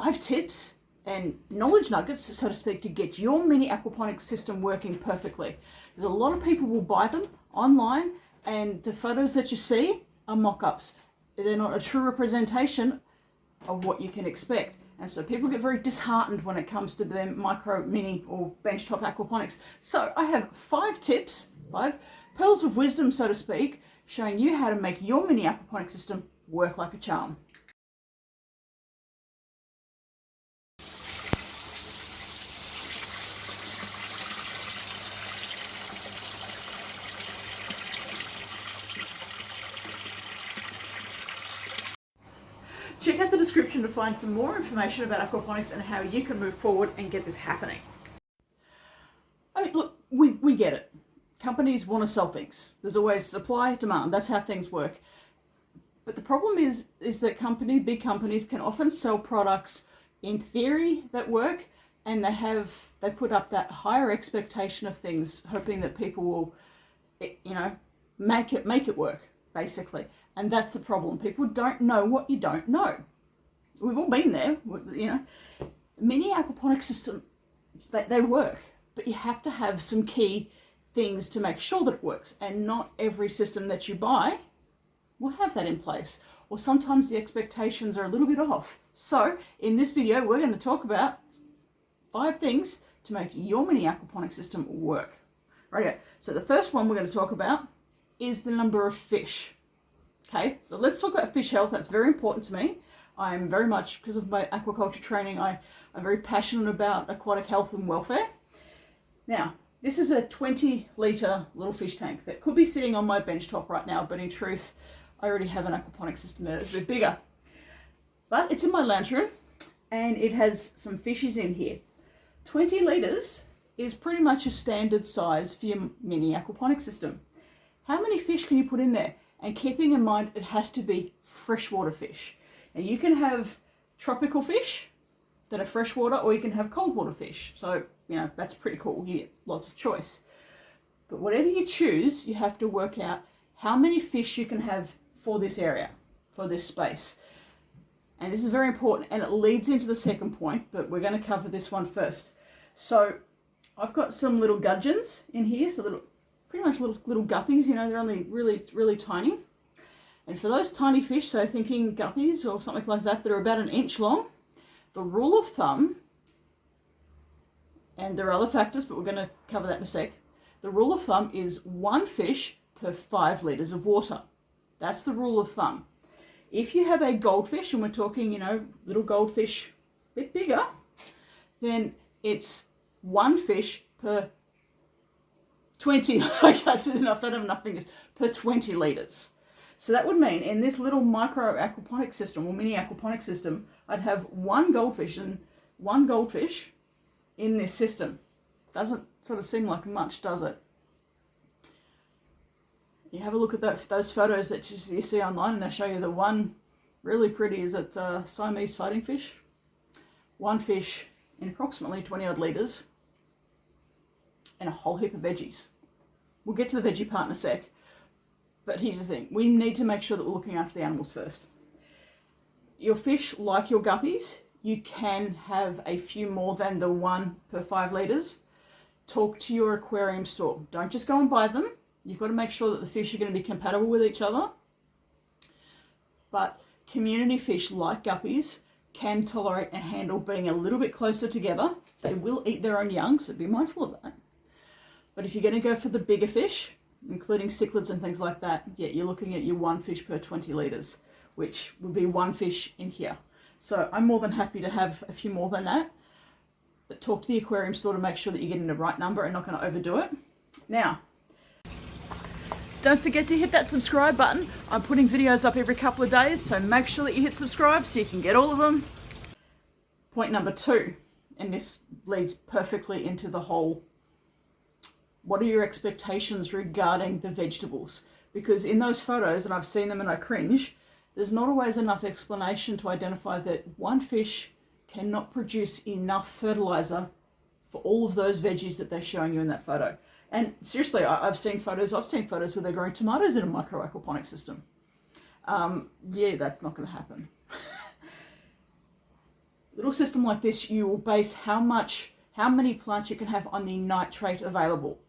5 tips and knowledge nuggets, so to speak, to get your mini aquaponics system working perfectly. There's a lot of people will buy them online, and the photos that you see are mock-ups. They're not a true representation of what you can expect. And so people get very disheartened when it comes to their micro, mini or benchtop aquaponics. So I have 5 tips, 5 pearls of wisdom, so to speak, showing you how to make your mini aquaponics system work like a charm. Check out the description to find some more information about aquaponics and how you can move forward and get this happening. I mean, look, we get it. Companies want to sell things. There's always supply, demand. That's how things work. But the problem is that big companies can often sell products in theory that work, and they put up that higher expectation of things, hoping that people will, make it work, basically. And that's the problem. People don't know what you don't know. We've all been there, Mini aquaponics systems, they work, but you have to have some key things to make sure that it works. And not every system that you buy will have that in place. Or sometimes the expectations are a little bit off. So in this video, we're going to talk about 5 things to make your mini aquaponics system work. Right, so the first one we're going to talk about is the number of fish. Okay, so let's talk about fish health. That's very important to me. I'm very much, because of my aquaculture training, I'm very passionate about aquatic health and welfare. Now, this is a 20-litre little fish tank that could be sitting on my bench top right now, but in truth, I already have an aquaponics system there that's a bit bigger. But it's in my lounge room, and it has some fishies in here. 20 litres is pretty much a standard size for your mini aquaponics system. How many fish can you put in there? And keeping in mind, it has to be freshwater fish. Now you can have tropical fish that are freshwater, or you can have cold water fish. So, that's pretty cool. You get lots of choice. But whatever you choose, you have to work out how many fish you can have for this area, for this space. And this is very important, and it leads into the second point, but we're going to cover this one first. So I've got some little gudgeons in here, so pretty much little guppies, they're only really tiny. And for those tiny fish, so thinking guppies or something like that are about 1 inch long, the rule of thumb, and there are other factors, but we're going to cover that in a sec. The rule of thumb is 1 fish per 5 litres of water. That's the rule of thumb. If you have a goldfish, and we're talking, little goldfish, a bit bigger, then it's 1 fish per 20, I can't do enough, I don't have enough fingers, per 20 litres. So that would mean in this little micro aquaponic system, or mini aquaponic system, I'd have 1 goldfish and 1 goldfish in this system. Doesn't sort of seem like much, does it? You have a look at those photos that you see online, and I show you the one really pretty is that Siamese fighting fish. 1 fish in approximately 20 odd litres, and a whole heap of veggies. We'll get to the veggie part in a sec, but here's the thing. We need to make sure that we're looking after the animals first. Your fish, like your guppies, you can have a few more than the 1 per 5 litres. Talk to your aquarium store. Don't just go and buy them. You've got to make sure that the fish are going to be compatible with each other. But community fish, like guppies, can tolerate and handle being a little bit closer together. They will eat their own young, so be mindful of that. But if you're going to go for the bigger fish, including cichlids and things like that, yeah, you're looking at your 1 fish per 20 litres, which would be 1 fish in here. So I'm more than happy to have a few more than that. But talk to the aquarium store to make sure that you're getting the right number and not going to overdo it. Now, don't forget to hit that subscribe button. I'm putting videos up every couple of days, so make sure that you hit subscribe so you can get all of them. Point number 2, and this leads perfectly into the whole, what are your expectations regarding the vegetables? Because in those photos, and I've seen them and I cringe, there's not always enough explanation to identify that 1 fish cannot produce enough fertilizer for all of those veggies that they're showing you in that photo. And seriously, I've seen photos where they're growing tomatoes in a micro aquaponic system. Yeah, that's not going to happen. Little system like this, you will base how many plants you can have on the nitrate available,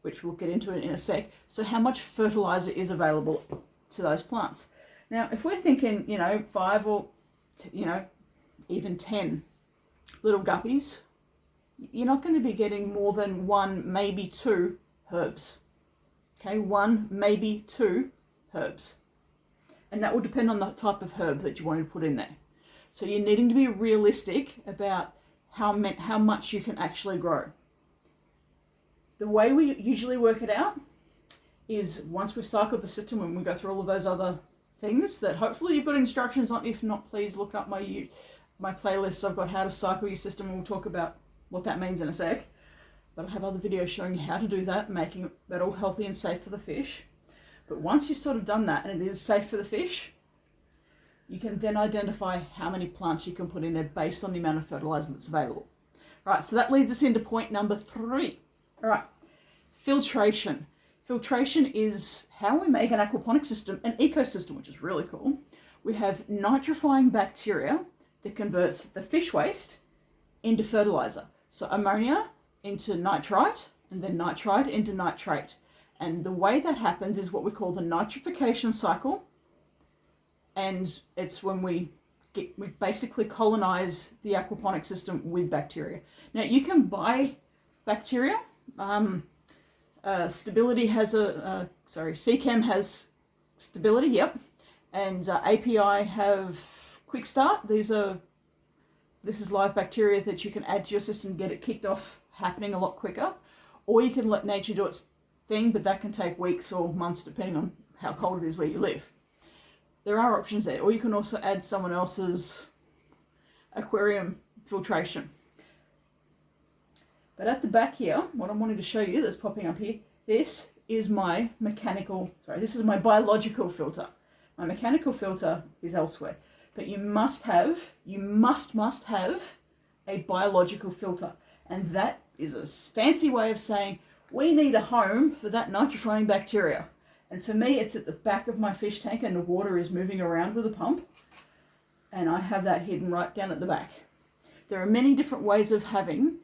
which we'll get into in a sec. So how much fertilizer is available to those plants. Now, if we're thinking, 5 or, even 10 little guppies, you're not going to be getting more than 1, maybe 2 herbs. Okay, 1, maybe 2 herbs. And that will depend on the type of herb that you want to put in there. So you're needing to be realistic about how much you can actually grow. The way we usually work it out is once we've cycled the system and we go through all of those other things that hopefully you've got instructions on. If not, please look up my playlists. I've got how to cycle your system, and we'll talk about what that means in a sec. But I have other videos showing you how to do that, making that all healthy and safe for the fish. But once you've sort of done that and it is safe for the fish, you can then identify how many plants you can put in there based on the amount of fertilizer that's available. Right, so that leads us into point number 3. All right, filtration. Filtration is how we make an aquaponic system, an ecosystem, which is really cool. We have nitrifying bacteria that converts the fish waste into fertilizer. So ammonia into nitrite, and then nitrite into nitrate. And the way that happens is what we call the nitrification cycle. And it's when we basically colonize the aquaponic system with bacteria. Now you can buy bacteria. Stability has CChem has stability, yep. And API have quick start. This is live bacteria that you can add to your system, get it kicked off happening a lot quicker. Or you can let nature do its thing, but that can take weeks or months depending on how cold it is where you live. There are options there. Or you can also add someone else's aquarium filtration. But at the back here, what I'm wanting to show you that's popping up here, this is my biological filter. My mechanical filter is elsewhere. But you must have a biological filter. And that is a fancy way of saying we need a home for that nitrifying bacteria. And for me, it's at the back of my fish tank and the water is moving around with a pump. And I have that hidden right down at the back. There are many different ways of having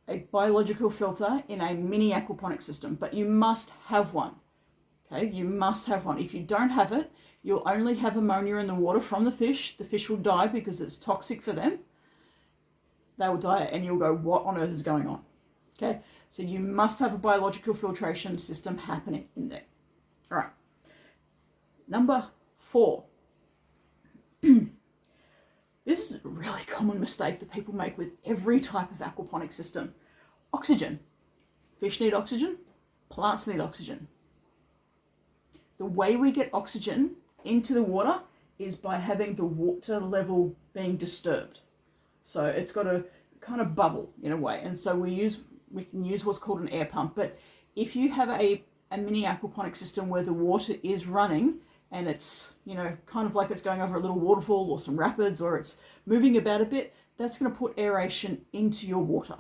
a biological filter in a mini aquaponic system, but you must have one. Okay, you must have one. If you don't have it, you'll only have ammonia in the water from the fish. The fish will die because it's toxic for them. They will die and you'll go, what on earth is going on? Okay, so you must have a biological filtration system happening in there. All right, number 4. This is a really common mistake that people make with every type of aquaponic system. Oxygen. Fish need oxygen. Plants need oxygen. The way we get oxygen into the water is by having the water level being disturbed. So it's got a kind of bubble in a way. And so we can use what's called an air pump. But if you have a mini aquaponic system where the water is running and it's, kind of like it's going over a little waterfall or some rapids, or it's moving about a bit, that's going to put aeration into your water.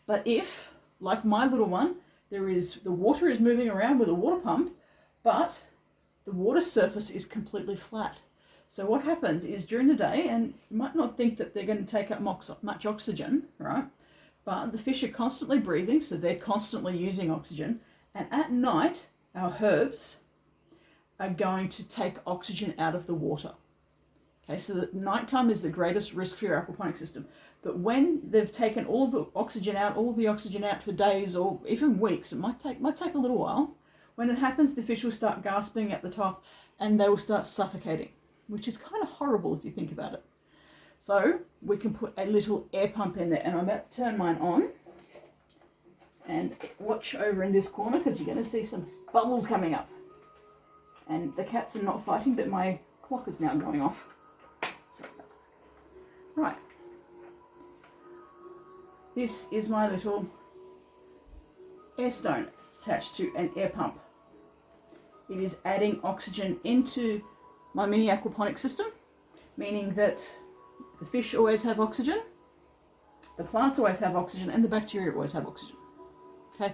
But if, like my little one, the water is moving around with a water pump, but the water surface is completely flat. So what happens is during the day, and you might not think that they're going to take up much oxygen, right? But the fish are constantly breathing, so they're constantly using oxygen. And at night, our herbs are going to take oxygen out of the water. Okay, so that nighttime is the greatest risk for your aquaponic system. But when they've taken all of the oxygen out for days or even weeks, it might take a little while. When it happens, the fish will start gasping at the top and they will start suffocating, which is kind of horrible if you think about it. So we can put a little air pump in there, and I'm about to turn mine on. And watch over in this corner because you're going to see some bubbles coming up. And the cats are not fighting, but my clock is now going off. So, right. This is my little air stone attached to an air pump. It is adding oxygen into my mini aquaponic system, meaning that the fish always have oxygen, the plants always have oxygen, and the bacteria always have oxygen. Okay.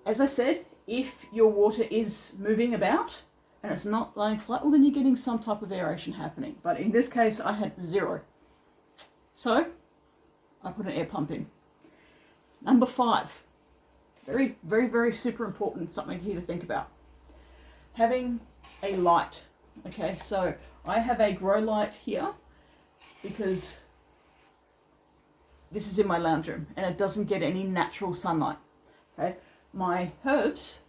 As I said, if your water is moving about and it's not lying flat, well, then you're getting some type of aeration happening. But in this case, I had 0. So I put an air pump in. Number 5, very, very, very super important, something here to think about. Having a light. Okay, so I have a grow light here because this is in my lounge room and it doesn't get any natural sunlight. Okay, my herbs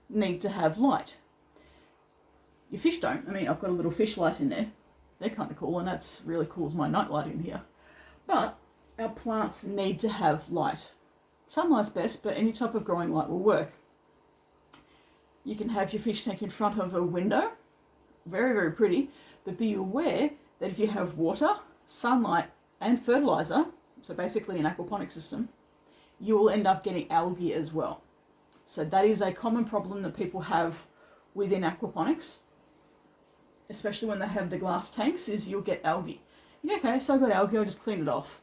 need to have light. Your fish don't. I mean, I've got a little fish light in there. They're kind of cool, and that's really cool as my night light in here. But our plants need to have light. Sunlight's best, but any type of growing light will work. You can have your fish tank in front of a window. Very, very pretty. But be aware that if you have water, sunlight, and fertilizer, so basically an aquaponics system, you will end up getting algae as well. So that is a common problem that people have within aquaponics, especially when they have the glass tanks, is you'll get algae. Yeah, okay, so I've got algae, I'll just clean it off.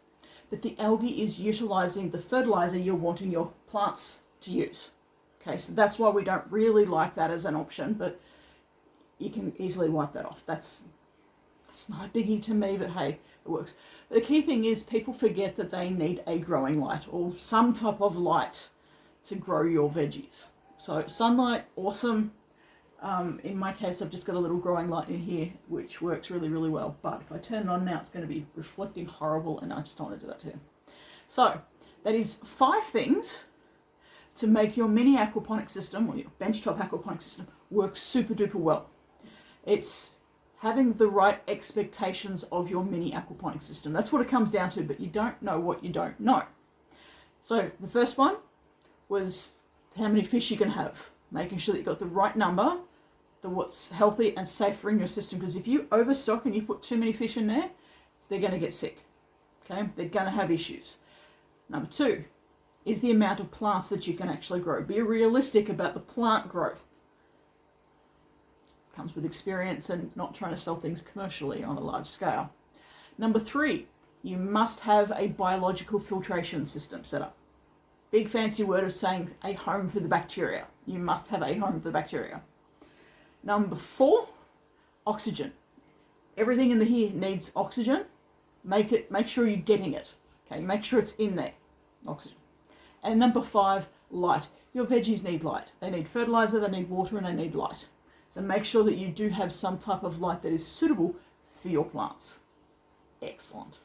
But the algae is utilizing the fertilizer you're wanting your plants to use. Okay, so that's why we don't really like that as an option, but you can easily wipe that off. That's not a biggie to me, but hey, it works. But the key thing is people forget that they need a growing light or some type of light to grow your veggies. So sunlight, awesome. In my case, I've just got a little growing light in here, which works really, really well. But if I turn it on now, it's going to be reflecting horrible, and I just don't want to do that to you. So that is 5 things to make your mini aquaponics system or your benchtop aquaponics system work super duper well. It's having the right expectations of your mini aquaponics system. That's what it comes down to, but you don't know what you don't know. So the first one was how many fish you can have, making sure that you've got the right number, what's healthy and safe for in your system, because if you overstock and you put too many fish in there, they're going to get sick. Okay, they're going to have issues. Number 2 is the amount of plants that you can actually grow. Be realistic about the plant growth. Comes with experience and not trying to sell things commercially on a large scale. Number 3, you must have a biological filtration system set up. Big fancy word of saying a home for the bacteria. You must have a home for the bacteria. Number 4, oxygen. Everything in here needs oxygen. Make sure you're getting it. Okay, make sure it's in there. Oxygen. And number 5, light. Your veggies need light. They need fertilizer, they need water, and they need light. So make sure that you do have some type of light that is suitable for your plants. Excellent.